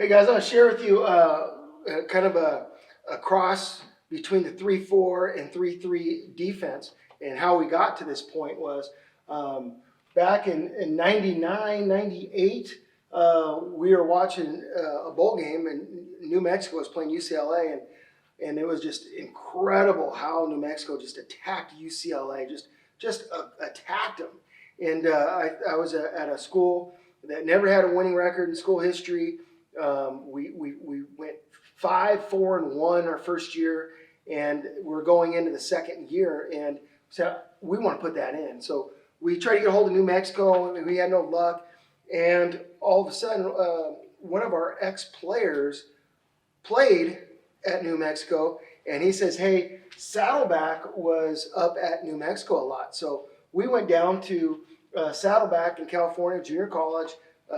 Hey guys, I'll share with you kind of a cross between the 3-4 and 3-3 defense, and how we got to this point was back in 99, 98, we were watching a bowl game, and New Mexico was playing UCLA, and it was just incredible how New Mexico just attacked UCLA, just attacked them. And I was at a school that never had a winning record in school history. We went 5-4-1 our first year, and we're going into the second year, and so we want to put that in. So we tried to get a hold of New Mexico, and we had no luck. And all of a sudden, one of our ex-players played at New Mexico, and he says, hey, Saddleback was up at New Mexico a lot. So we went down to Saddleback in California, junior college,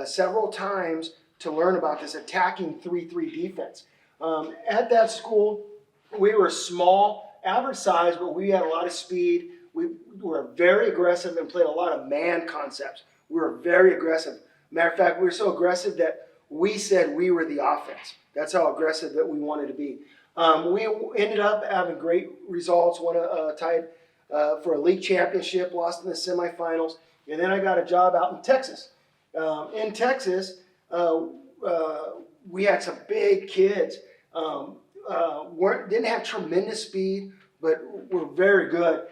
several times to learn about this attacking 3-3 defense. At that school, we were small, average size, but we had a lot of speed. We were very aggressive and played a lot of man concepts. We were very aggressive. Matter of fact, we were so aggressive that we said we were the offense. That's how aggressive that we wanted to be. We ended up having great results, tied for a league championship, lost in the semifinals, and then I got a job out in Texas. In Texas, we had some big kids. Didn't have tremendous speed, but were very good.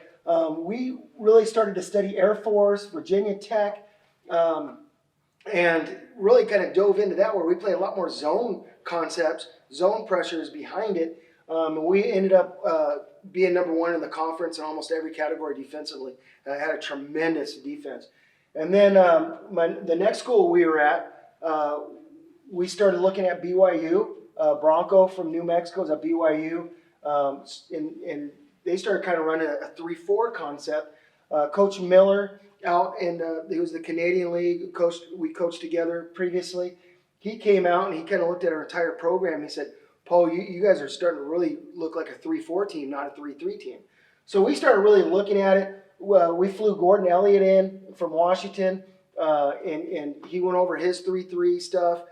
We really started to study Air Force, Virginia Tech, and really kind of dove into that, where we played a lot more zone concepts, zone pressures behind it. And we ended up being number one in the conference in almost every category defensively. Had a tremendous defense. And then the next school we were at, we started looking at BYU. Bronco from New Mexico is at BYU, and they started kind of running a 3-4 concept. Coach Miller out, and he was the Canadian League we coached together previously. He came out and he kind of looked at our entire program. He said, Paul, you guys are starting to really look like a 3-4 team, not a 3-3 team. So we started really looking at it. Well, we flew Gordon Elliott in from Washington, and he went over his 3-3 stuff.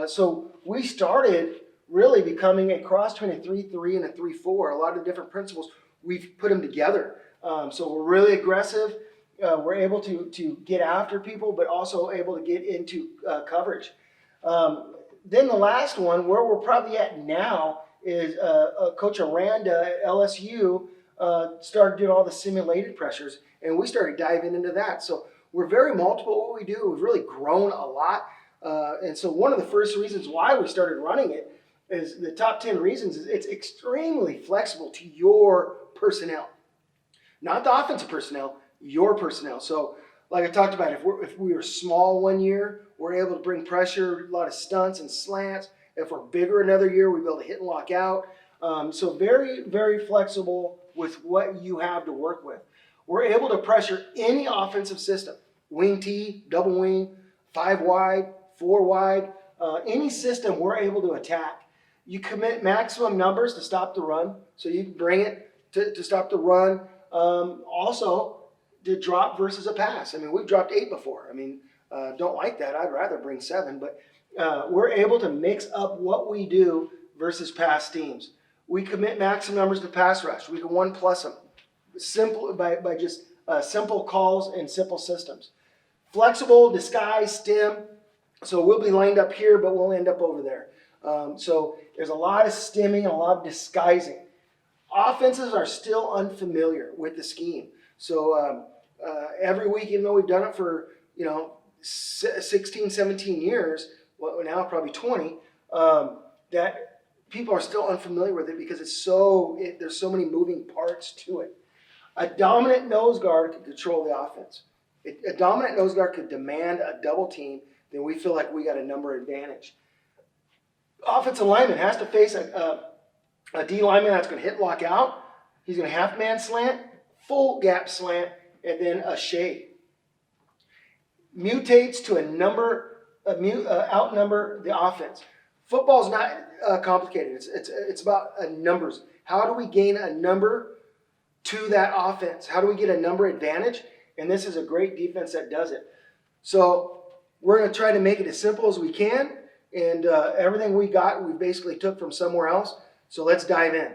So we started really becoming a cross between a 3-3 and a 3-4. A lot of different principles, we've put them together. So we're really aggressive. We're able to get after people, but also able to get into coverage. Then the last one, where we're probably at now, is Coach Aranda at LSU started doing all the simulated pressures, and we started diving into that. So we're very multiple what we do. We've really grown a lot. And so one of the first reasons why we started running it is the top 10 reasons is it's extremely flexible to your personnel. Not the offensive personnel, your personnel. So like I talked about, if we were small one year, we're able to bring pressure, a lot of stunts and slants. If we're bigger another year, we'll be able to hit and lock out. So very, very flexible with what you have to work with. We're able to pressure any offensive system, wing T, double wing, 5 wide, 4 wide, any system we're able to attack. You commit maximum numbers to stop the run, so you can bring it to stop the run. Also, to drop versus a pass. I mean, we've dropped 8 before. I mean, don't like that. I'd rather bring 7, but we're able to mix up what we do versus pass teams. We commit maximum numbers to pass rush. We can 1+ them, simple by just simple calls and simple systems. Flexible, disguise, stem. So we'll be lined up here, but we'll end up over there. So there's a lot of stemming and a lot of disguising. Offenses are still unfamiliar with the scheme. So every week, even though we've done it for 16, 17 years, well, now probably 20, that people are still unfamiliar with it because there's so many moving parts to it. A dominant nose guard can control the offense. A dominant nose guard could demand a double team, then we feel like we got a number advantage. Offensive lineman has to face a D lineman that's going to hit lock out. He's going to half man slant, full gap slant, and then a shade. Mutates to outnumber the offense. Football's not complicated. It's about numbers. How do we gain a number to that offense? How do we get a number advantage? And this is a great defense that does it. So we're going to try to make it as simple as we can. and everything we got, we basically took from somewhere else. So let's dive in.